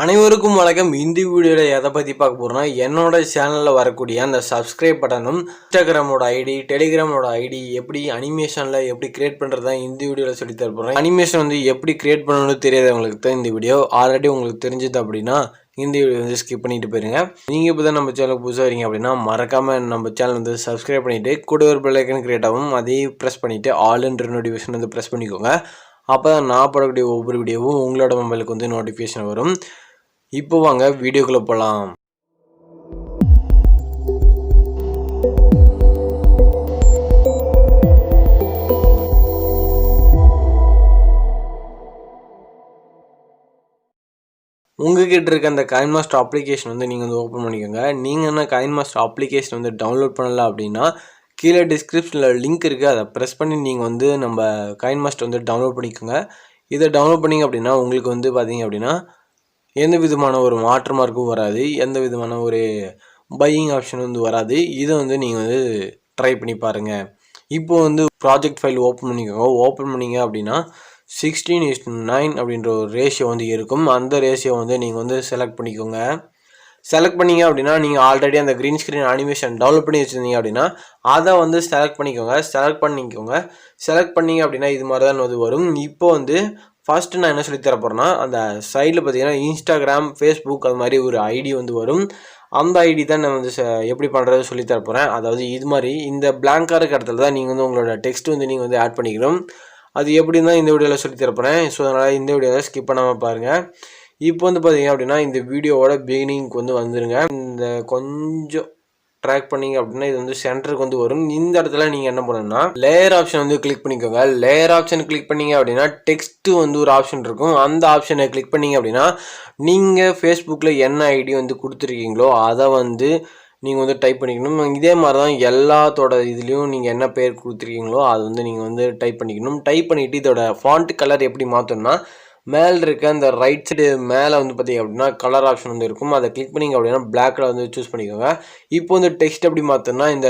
அனைவருக்கும் வணக்கம். இந்த வீடியோவில் எதை பற்றி பார்க்க போகிறோம்னா, என்னோட சேனலில் வரக்கூடிய அந்த சப்ஸ்கிரைப் பட்டனும் இன்ஸ்டாகிராமோட ஐடி, டெலிகிராமோட ஐடி எப்படி அனிமேஷனில் எப்படி கிரியேட் பண்ணுறது தான் இந்த வீடியோவில் சொல்லி தர போகிறேன். அனிமேஷன் வந்து எப்படி கிரியேட் பண்ணணும்னு தெரியாதவங்களுக்கு தான் இந்த வீடியோ. ஆல்ரெடி உங்களுக்கு தெரிஞ்சது அப்படின்னா இந்த வீடியோ வந்து ஸ்கிப் பண்ணிட்டு போயிருங்க. நீங்கள் இப்போ தான் நம்ம சேனலுக்கு புதுசாக வரீங்க அப்படின்னா மறக்காமல் நம்ம சேனல் வந்து சப்ஸ்கிரைப் பண்ணிவிட்டு கூட ஒரு பெல் ஐக்கன் கிரியேட் ஆகும், அதையும் ப்ரெஸ் பண்ணிவிட்டு ஆல்ன்ற நோட்டிஃபிகேஷன் வந்து ப்ரெஸ் பண்ணிக்கோங்க. அப்போ தான் நான் போடக்கூடிய ஒவ்வொரு வீடியோவும் உங்களோட மொபைலுக்கு வந்து நோட்டிஃபிகேஷன் வரும். இப்போ வாங்க வீடியோக்குள்ள போலாம். உங்ககிட்ட இருக்க அந்த காயின் மாஸ்டர் அப்ளிகேஷன் வந்து நீங்கள் வந்து ஓப்பன் பண்ணிக்கோங்க. நீங்கள் என்ன காயின் மாஸ்டர் அப்ளிகேஷன் வந்து டவுன்லோட் பண்ணல அப்படின்னா கீழே டிஸ்கிரிப்ஷனில் லிங்க் இருக்குது, அதை ப்ரெஸ் பண்ணி நீங்கள் வந்து நம்ம காயின் மாஸ்டர் வந்து டவுன்லோட் பண்ணிக்கோங்க. இதை டவுன்லோட் பண்ணிங்க அப்படின்னா உங்களுக்கு வந்து பார்த்தீங்க அப்படின்னா எந்த விதமான ஒரு வாட்டர் மார்க்கும் வராது, எந்த விதமான ஒரு பையிங் ஆப்ஷன் வந்து வராது. இதை வந்து நீங்கள் வந்து ட்ரை பண்ணி பாருங்கள். இப்போ வந்து ப்ராஜெக்ட் ஃபைல் ஓப்பன் பண்ணிக்கோங்க. ஓப்பன் பண்ணிங்க அப்படின்னா 16:9 அப்படின்ற ஒரு ரேஷியோ வந்து இருக்கும். அந்த ரேஷியோ வந்து நீங்கள் வந்து செலக்ட் பண்ணிக்கோங்க. செலக்ட் பண்ணிங்க அப்படின்னா நீங்கள் ஆல்ரெடி அந்த க்ரீன் ஸ்க்ரீன் அனிமேஷன் டெவலப் பண்ணி வச்சுருந்தீங்க அப்படின்னா அதை வந்து செலக்ட் பண்ணிக்கோங்க. செலக்ட் பண்ணிங்க அப்படின்னா இது மாதிரி தான் வந்து வரும். இப்போ வந்து ஃபஸ்ட்டு நான் என்ன சொல்லி தர போகிறேன்னா, அந்த சைடில் பார்த்தீங்கன்னா இன்ஸ்டாகிராம், ஃபேஸ்புக் அது மாதிரி ஒரு ஐடி வந்து வரும். அந்த ஐடி தான் நான் வந்து எப்படி பண்ணுறது சொல்லி தர போகிறேன். அதாவது இது மாதிரி இந்த பிளாங்காக இருக்க இடத்துல தான் நீங்கள் வந்து உங்களோட டெக்ஸ்ட் வந்து நீங்கள் வந்து ஆட் பண்ணிக்கணும். அது எப்படின்னு தான் இந்த வீடியோவில் சொல்லி தர போகிறேன். ஸோ அதனால் இந்த வீடியோவை ஸ்கிப் பண்ணாமல் பாருங்கள். இப்போ வந்து பார்த்தீங்க அப்படின்னா இந்த வீடியோவோட பிகினிங்க்கு வந்து வந்துடுங்க. இந்த கொஞ்சம் ட்ராக் பண்ணிங்க அப்படின்னா இது வந்து சென்டருக்கு வந்து வரும். இந்த இடத்துல நீங்கள் என்ன பண்ணணும்னா லேயர் ஆப்ஷன் வந்து கிளிக் பண்ணிக்கோங்க. லேயர் ஆப்ஷன் கிளிக் பண்ணிங்க அப்படின்னா டெக்ஸ்ட்டு வந்து ஒரு ஆப்ஷன் இருக்கும். அந்த ஆப்ஷனை கிளிக் பண்ணிங்க அப்படின்னா நீங்கள் ஃபேஸ்புக்கில் என்ன ஐடி வந்து கொடுத்துருக்கீங்களோ அதை வந்து நீங்கள் வந்து டைப் பண்ணிக்கணும். இதே மாதிரி தான் எல்லாத்தோட இதுலேயும் நீங்கள் என்ன பேர் கொடுத்துருக்கீங்களோ அது வந்து நீங்கள் வந்து டைப் பண்ணிக்கணும். டைப் பண்ணிவிட்டு இதோட ஃபாண்ட் கலர் எப்படி மாற்றணும்னா மேலே இருக்க அந்த ரைட் சைடு மேலே வந்து பார்த்தீங்க அப்படின்னா கலர் ஆப்ஷன் வந்து இருக்கும். அதை கிளிக் பண்ணிங்க அப்படின்னா பிளாக்கில் வந்து சூஸ் பண்ணிக்கோங்க. இப்போ வந்து டெக்ஸ்ட் எப்படி மாற்றணும்னா இந்த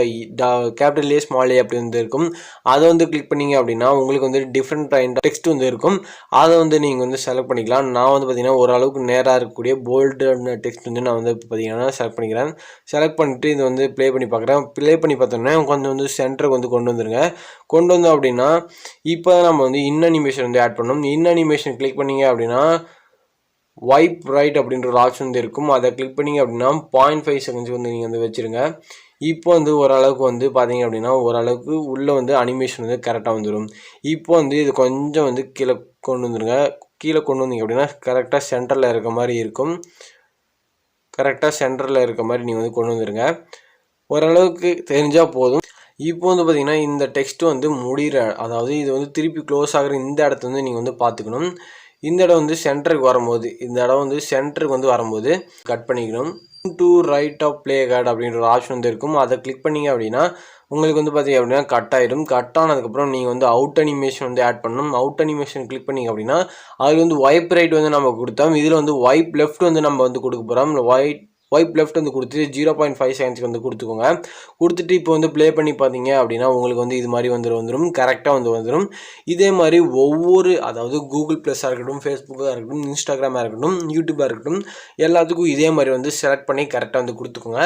கேபிட்டல் ஏ ஸ்மால் ஏ அப்படி வந்து இருக்கும். அதை வந்து கிளிக் பண்ணிங்க அப்படின்னா உங்களுக்கு வந்து டிஃப்ரெண்ட் கைண்ட் டெக்ஸ்ட் வந்து இருக்கும். அதை வந்து நீங்கள் வந்து செலக்ட் பண்ணிக்கலாம். நான் வந்து பார்த்தீங்கன்னா ஓரளவுக்கு நேராக இருக்கக்கூடிய போல்டு டெக்ஸ்ட் வந்து நான் வந்து பார்த்தீங்கன்னா செலக்ட் பண்ணிக்கிறேன். செலக்ட் பண்ணிவிட்டு இது வந்து ப்ளே பண்ணி பார்க்குறேன். ப்ளே பண்ணி பார்த்தோன்னே கொஞ்சம் வந்து சென்டருக்கு வந்து கொண்டு வந்துருங்க. கொண்டு வந்தோம் அப்படின்னா இப்போ நம்ம வந்து அனிமேஷன் வந்து ஆட் பண்ணணும். அனிமேஷன் கிளிக் பண்ணிங்க அப்படின்னா வைப் ரைட் அப்படின்ற ஒரு ஆப்ஷன் வந்து இருக்கும். அதை கிளிக் பண்ணிங்க அப்படின்னா 0.5 செகண்ட்ஸ் வந்து நீங்கள் வந்து வச்சுருங்க. இப்போ வந்து ஓரளவுக்கு வந்து பார்த்தீங்க அப்படின்னா ஓரளவுக்கு உள்ளே வந்து அனிமேஷன் வந்து கரெக்டாக வந்துடும். இப்போ வந்து இது கொஞ்சம் வந்து கீழே கொண்டு வந்துடுங்க. கீழே கொண்டு வந்தீங்க அப்படின்னா கரெக்டாக சென்டரில் இருக்க மாதிரி இருக்கும். கரெக்டாக சென்டரில் இருக்க மாதிரி நீங்கள் வந்து கொண்டு வந்துடுங்க. ஓரளவுக்கு தெரிஞ்சால் போதும். இப்போ வந்து பார்த்திங்கன்னா இந்த டெக்ஸ்ட் வந்து முடிகிற, அதாவது இது வந்து திருப்பி க்ளோஸ் ஆகிற இந்த இடத்த வந்து நீங்கள் வந்து பார்த்துக்கணும். இந்த இடம் வந்து சென்டருக்கு வரும்போது கட் பண்ணிக்கணும். To right of play card அப்படின்ற ஒரு ஆப்ஷன் வந்து இருக்கும். அதை கிளிக் பண்ணிங்க அப்படின்னா உங்களுக்கு வந்து பார்த்தீங்க அப்படின்னா கட் ஆகிடும். கட் ஆனதுக்கப்புறம் நீங்கள் வந்து அவுட் அனிமேஷன் வந்து ஆட் பண்ணணும். அவுட் அனிமேஷன் கிளிக் பண்ணிங்க அப்படின்னா அதில் வந்து வைப் ரைட் வந்து நம்ம கொடுத்தோம். இதில் வந்து வைப் லெஃப்ட் வந்து நம்ம வந்து கொடுக்க போகிறோம். வைப் லெஃப்ட் வந்து கொடுத்துட்டு 0.5 செகண்ட்ஸ்க்கு வந்து கொடுத்துக்கோங்க. கொடுத்துட்டு இப்போ வந்து ப்ளே பண்ணி பார்த்தீங்க அப்படின்னா உங்களுக்கு வந்து இது மாதிரி வந்துடும். கரெக்டாக வந்து வந்துடும். இதே மாதிரி ஒவ்வொரு, அதாவது கூகுள் ப்ளஸ்ஸாக இருக்கட்டும், ஃபேஸ்புக்காக இருக்கட்டும், இன்ஸ்டாகிராமாக இருக்கட்டும், யூடியூப்பாக இருக்கட்டும், எல்லாத்துக்கும் இதே மாதிரி வந்து செலக்ட் பண்ணி கரெக்டாக வந்து கொடுத்துக்கோங்க.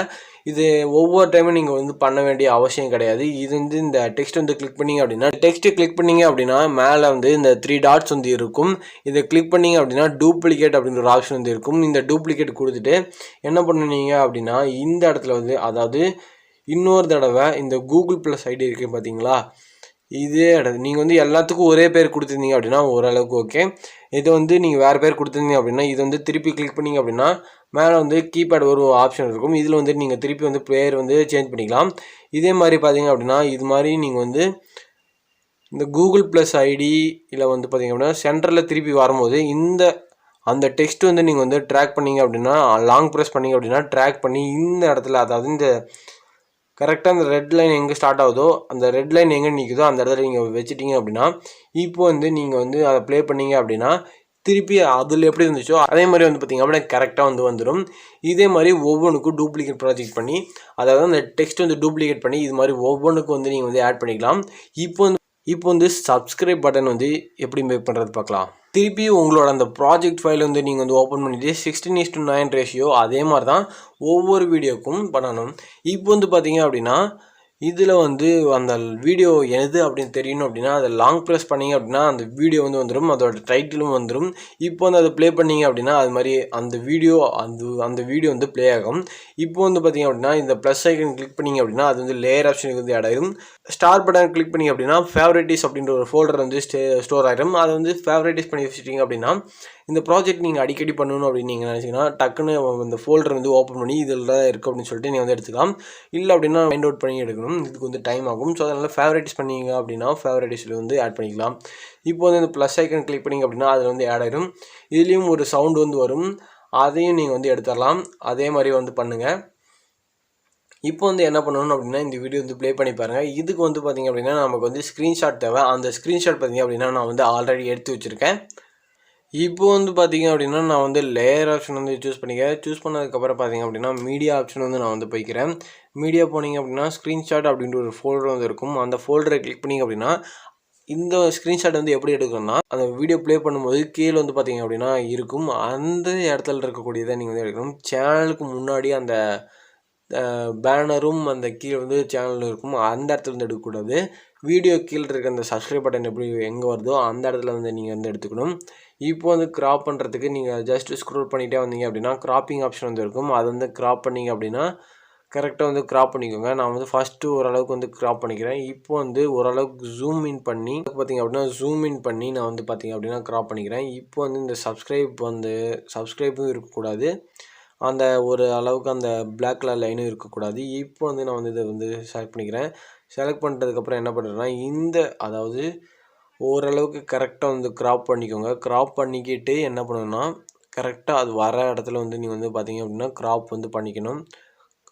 இது ஒவ்வொரு டைமும் நீங்கள் வந்து பண்ண வேண்டிய அவசியம் கிடையாது. இது வந்து இந்த டெக்ஸ்ட் வந்து கிளிக் பண்ணிங்க அப்படின்னா மேலே வந்து இந்த 3 டாட்ஸ் வந்து இருக்கும். இதை கிளிக் பண்ணிங்க அப்படின்னா டூப்ளிகேட் அப்படின்ற ஒரு ஆப்ஷன் வந்து இருக்கும். இந்த டூப்ளிகேட் கொடுத்துட்டு என்ன பண்ணுனீங்க அப்படின்னா இந்த இடத்துல வந்து, அதாவது இன்னொரு தடவை இந்த கூகுள் ப்ளஸ் ஐடி இருக்குது பார்த்தீங்களா, இதே இடத்து நீங்கள் வந்து எல்லாத்துக்கும் ஒரே பேர் கொடுத்துருந்தீங்க அப்படின்னா ஓரளவுக்கு ஓகே. இது வந்து நீங்கள் வேறு பேர் கொடுத்துருந்தீங்க அப்படின்னா இது வந்து திருப்பி கிளிக் பண்ணிங்க அப்படின்னா மேலே வந்து கீபேட் ஒரு ஆப்ஷன் இருக்கும். இதில் வந்து நீங்கள் திருப்பி வந்து பேர் வந்து சேஞ்ச் பண்ணிக்கலாம். இதே மாதிரி பார்த்தீங்க அப்படின்னா இது மாதிரி நீங்கள் வந்து இந்த கூகுள் ப்ளஸ் ஐடி இல்லை வந்து பார்த்தீங்க அப்படின்னா சென்டரில் திருப்பி வரும்போது அந்த டெக்ஸ்ட் வந்து நீங்கள் வந்து ட்ராக் பண்ணிங்க அப்படின்னா லாங் ப்ரெஸ் பண்ணிங்க அப்படின்னா ட்ராக் பண்ணி இந்த இடத்துல, அதாவது இந்த கரெக்டாக அந்த ரெட் லைன் எங்கே ஸ்டார்ட் ஆகுதோ அந்த ரெட் லைன் எங்கே நிற்குதோ அந்த இடத்துல நீங்கள் வச்சுட்டிங்க அப்படின்னா இப்போ வந்து நீங்கள் வந்து அதை ப்ளே பண்ணிங்க அப்படின்னா திருப்பி அதில் எப்படி இருந்துச்சோ அதே மாதிரி வந்து பார்த்திங்க அப்படின்னா கரெக்டாக வந்து வந்துடும். இதே மாதிரி ஒவ்வொன்றுக்கும் டூப்ளிகேட் ப்ராஜெக்ட் பண்ணி, அதாவது அந்த டெக்ஸ்ட் வந்து டூப்ளிகேட் பண்ணி இது மாதிரி ஒவ்வொன்றுக்கும் வந்து நீங்கள் வந்து ஆட் பண்ணிக்கலாம். இப்போ வந்து இப்போ வந்து சப்ஸ்கிரைப் பட்டன் வந்து எப்படி மேக் பண்ணுறது பார்க்கலாம். திருப்பி உங்களோட அந்த ப்ராஜெக்ட் ஃபைல் வந்து நீங்கள் வந்து ஓப்பன் பண்ணிவிட்டு 16:9 ரேஷியோ அதே மாதிரி தான் ஒவ்வொரு வீடியோக்கும் பண்ணணும். இப்போ வந்து பார்த்தீங்க அப்படின்னா இதில் வந்து அந்த வீடியோ எது அப்படின்னு தெரியணும் அப்படின்னா அதை லாங் ப்ரெஸ் பண்ணிங்க அப்படின்னா அந்த வீடியோ வந்து வந்துடும், அதோட டைட்டிலும் வந்துடும். இப்போ வந்து அதை ப்ளே பண்ணிங்க அப்படின்னா அது மாதிரி அந்த வீடியோ வந்து ப்ளே ஆகும். இப்போ வந்து பார்த்தீங்க அப்படின்னா இந்த ப்ளஸ் ஐக்கன் கிளிக் பண்ணிங்க அப்படின்னா அது வந்து லேயர் ஆப்ஷனுக்கு வந்து ஆட் ஆயிடும். ஸ்டார் பட்டன் கிளிக் பண்ணிங்க அப்படின்னா ஃபேவரட்டிஸ் அப்படின்ற ஒரு ஃபோல்டர் வந்து ஸ்டோர் ஆகிடும். அதை வந்து ஃபேவரட்டிஸ் பண்ணி வச்சுட்டிங்க அப்படின்னா இந்த ப்ராஜெக்ட் நீங்கள் அடிக்கடி பண்ணணும் அப்படின்னு நீங்கள் நினச்சிங்கன்னா டக்குன்னு இந்த ஃபோல்டர் வந்து ஓப்பன் பண்ணி இதில் தான் இருக்குது அப்படின்னு சொல்லிட்டு நீங்கள் வந்து எடுத்துக்கலாம். இல்லை அப்படின்னா ஃபைண்ட் அவுட் பண்ணி எடுக்கணும், இதுக்கு வந்து டைம் ஆகும். ஸோ அதனால் ஃபேவரட்டிஸ் பண்ணிங்க அப்படின்னா ஃபேவரட்டிஸில் வந்து ஆட் பண்ணிக்கலாம். இப்போ வந்து இந்த ப்ளஸ் ஐக்கன் கிளிக் பண்ணிங்க அப்படின்னா அதில் வந்து ஆட் ஆகிடும். இதுலேயும் ஒரு சவுண்டு வந்து வரும், அதையும் நீங்கள் வந்து எடுத்துடலாம். அதே மாதிரி வந்து பண்ணுங்கள். இப்போ வந்து என்ன பண்ணணும் அப்படின்னா இந்த வீடியோ வந்து ப்ளே பண்ணி பாருங்கள். இதுக்கு வந்து பார்த்திங்க அப்படின்னா நமக்கு வந்து ஸ்க்ரீன்ஷாட் தேவை. அந்த ஸ்க்ரீன்ஷாட் பார்த்திங்க அப்படின்னா நான் வந்து ஆல்ரெடி எடுத்து வச்சுருக்கேன். இப்போ வந்து பார்த்திங்க அப்படின்னா நான் வந்து லேயர் ஆப்ஷன் வந்து சூஸ் பண்ணிக்கிறேன். சூஸ் பண்ணதுக்கப்புறம் பார்த்திங்க அப்படின்னா மீடியா ஆப்ஷன் வந்து நான் வந்து போய்க்கிறேன். மீடியா போனீங்க அப்படின்னா ஸ்க்ரீன்ஷாட் அப்படின்ற ஒரு ஃபோல்டர் வந்து இருக்கும். அந்த ஃபோல்டரை கிளிக் பண்ணிங்க அப்படின்னா இந்த ஸ்க்ரீன்ஷாட் வந்து எப்படி எடுக்கணும்னா அந்த வீடியோ ப்ளே பண்ணும்போது கீழே வந்து பார்த்திங்க அப்படின்னா இருக்கும், அந்த இடத்துல இருக்கக்கூடியதை நீங்கள் வந்து எடுக்கணும். சேனலுக்கு முன்னாடி அந்த பேனரும் அந்த கீழே வந்து சேனல் இருக்கும், அந்த இடத்துல வந்து எடுக்கக்கூடாது. வீடியோ கீழே இருக்க அந்த சப்ஸ்கிரைப் பட்டன் எப்படி எங்கே வருதோ அந்த இடத்துல வந்து நீங்கள் வந்து எடுத்துக்கணும். இப்போ வந்து க்ராப் பண்ணுறதுக்கு நீங்கள் ஜஸ்ட் ஸ்க்ரோல் பண்ணிகிட்டே வந்தீங்க அப்படின்னா க்ராப்பிங் ஆப்ஷன் வந்து இருக்கும். அதை வந்து க்ராப் பண்ணிங்க அப்படின்னா கரெக்டாக வந்து க்ராப் பண்ணிக்கோங்க. நான் வந்து ஃபஸ்ட்டு ஓரளவுக்கு வந்து க்ராப் பண்ணிக்கிறேன். இப்போ வந்து ஓரளவுக்கு ஜூம் இன் பண்ணி பார்த்திங்க அப்படின்னா நான் வந்து பார்த்திங்க அப்படின்னா க்ராப் பண்ணிக்கிறேன். இப்போ வந்து இந்த சப்ஸ்கிரைப்பும் இருக்கக்கூடாது, அந்த ஒரு அளவுக்கு அந்த பிளாக் கலர் லைனும் இருக்கக்கூடாது. இப்போ வந்து நான் வந்து இதை வந்து செலக்ட் பண்ணிக்கிறேன். செலக்ட் பண்ணுறதுக்கப்புறம் என்ன பண்ணுறேன்னா அதாவது ஓரளவுக்கு கரெக்டாக வந்து க்ராப் பண்ணிக்கோங்க. க்ராப் பண்ணிக்கிட்டு என்ன பண்ணணும்னா கரெக்டாக அது வர இடத்துல வந்து நீங்கள் வந்து பார்த்திங்க அப்படின்னா க்ராப் வந்து பண்ணிக்கணும்.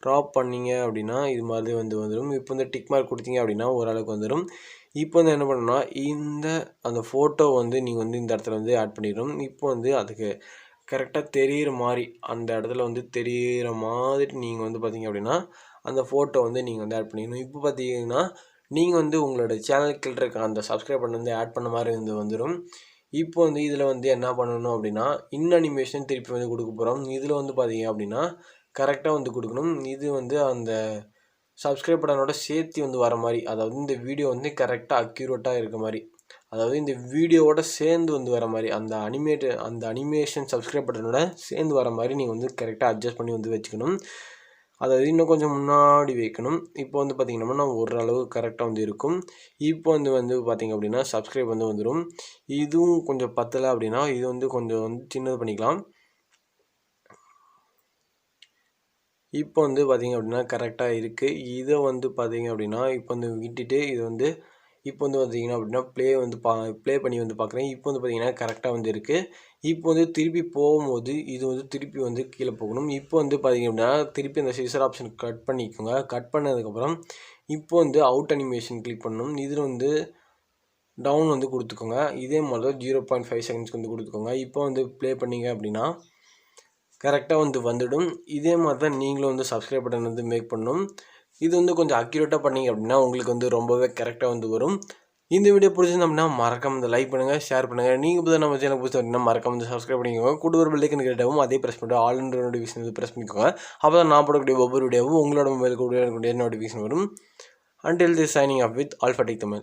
க்ராப் பண்ணிங்க அப்படின்னா இது மாதிரி வந்து வந்துடும். இப்போ வந்து டிக் மார்க் கொடுத்தீங்க அப்படின்னா ஓரளவுக்கு வந்துடும். இப்போ வந்து என்ன பண்ணணும்னா அந்த ஃபோட்டோ வந்து நீங்கள் வந்து இந்த இடத்துல வந்து ஆட் பண்ணிடணும். இப்போ வந்து அதுக்கு கரெக்டாக தெரிகிற மாதிரி அந்த இடத்துல வந்து தெரிகிற மாதிரி நீங்கள் வந்து பார்த்திங்க அப்படின்னா அந்த ஃபோட்டோ வந்து நீங்கள் வந்து ஆட் பண்ணிக்கணும். இப்போ பார்த்தீங்கன்னா நீங்கள் வந்து உங்களோட சேனலுக்கு இருக்க அந்த சப்ஸ்கிரைப் பண்ணி வந்து ஆட் பண்ண மாதிரி வந்து வந்துடும். இப்போ வந்து இதில் வந்து என்ன பண்ணணும் அப்படின்னா அனிமேஷன் திருப்பி வந்து கொடுக்க போகிறோம். இதில் வந்து பார்த்தீங்க அப்படின்னா கரெக்டாக வந்து கொடுக்கணும். இது வந்து அந்த சப்ஸ்கிரைப் பட்டனோட சேர்த்து வந்து வர மாதிரி, அதாவது இந்த வீடியோ வந்து கரெக்டாக அக்யூரேட்டாக இருக்க மாதிரி, அதாவது இந்த வீடியோவோட சேர்ந்து வந்து வர மாதிரி அந்த அனிமேஷன் சப்ஸ்கிரைப் பட்டனோட சேர்ந்து வர மாதிரி நீங்கள் வந்து கரெக்டாக அட்ஜஸ்ட் பண்ணி வந்து வச்சுக்கணும். அதாவது இன்னும் கொஞ்சம் முன்னாடி வைக்கணும். இப்போ வந்து பார்த்திங்கன்னா ஓரளவு கரெக்டாக வந்து இருக்கும். இப்போ வந்து பார்த்திங்க அப்படின்னா சப்ஸ்கிரைப் வந்து வந்துடும். இதுவும் கொஞ்சம் பத்தலை அப்படின்னா இது வந்து கொஞ்சம் வந்து சின்னது பண்ணிக்கலாம். இப்போ வந்து பார்த்திங்க அப்படின்னா கரெக்டாக இருக்குது. இதை வந்து பார்த்திங்க அப்படின்னா இப்போ வந்து விட்டுட்டு இது வந்து இப்போ வந்து பார்த்திங்கன்னா அப்படின்னா ப்ளே பண்ணி வந்து பார்க்குறேன். இப்போ வந்து பார்த்திங்கன்னா கரெக்டாக வந்து இருக்குது. இப்போ வந்து திருப்பி போகும்போது இது வந்து திருப்பி வந்து கீழே போகணும். இப்போ வந்து பார்த்திங்க அப்படின்னா திருப்பி அந்த சிசர் ஆப்ஷன் கட் பண்ணிக்கோங்க. கட் பண்ணதுக்கப்புறம் இப்போ வந்து அவுட் அனிமேஷன் கிளிக் பண்ணணும். இதில் வந்து டவுன் வந்து கொடுத்துக்கோங்க. இதே மாதிரி தான் 0.5 செகண்ட்ஸ்க்கு வந்து கொடுத்துக்கோங்க. இப்போ வந்து ப்ளே பண்ணிங்க அப்படின்னா கரெக்டாக வந்து வந்துடும். இதே மாதிரி தான் நீங்களும் வந்து சப்ஸ்கிரைப் பட்டன் வந்து மேக் பண்ணணும். இது வந்து கொஞ்சம் அக்யூரேட்டாக பண்ணிங்க அப்படின்னா உங்களுக்கு வந்து ரொம்பவே கரெக்டாக வந்து வரும். இந்த வீடியோ பிடிச்சிருந்தா அப்படின்னா மறக்காம வந்து லைக் பண்ணுங்கள், ஷேர் பண்ணுங்கள். நீங்கள் புதுசாக நம்ம சேனல் புதுசாக அப்படின்னா மறக்காம வந்து சப்ஸ்கிரைப் பண்ணிக்கோங்க. கூட ஒரு பெல்லைக்கன் கேட்டாவும் அதே ப்ரெஸ் பண்ணிட்டு ஆல் இன் நோட்டிஃபிகேஷன் வந்து ப்ரெஸ் பண்ணிக்கோங்க. அப்போ தான் நான் போடக்கூடிய ஒவ்வொரு வீடியோவும் உங்களோட மொபைலுக்கு நோட்டிஃபிகேஷன் வரும். Until this, signing off with Alpha Tech Tamil.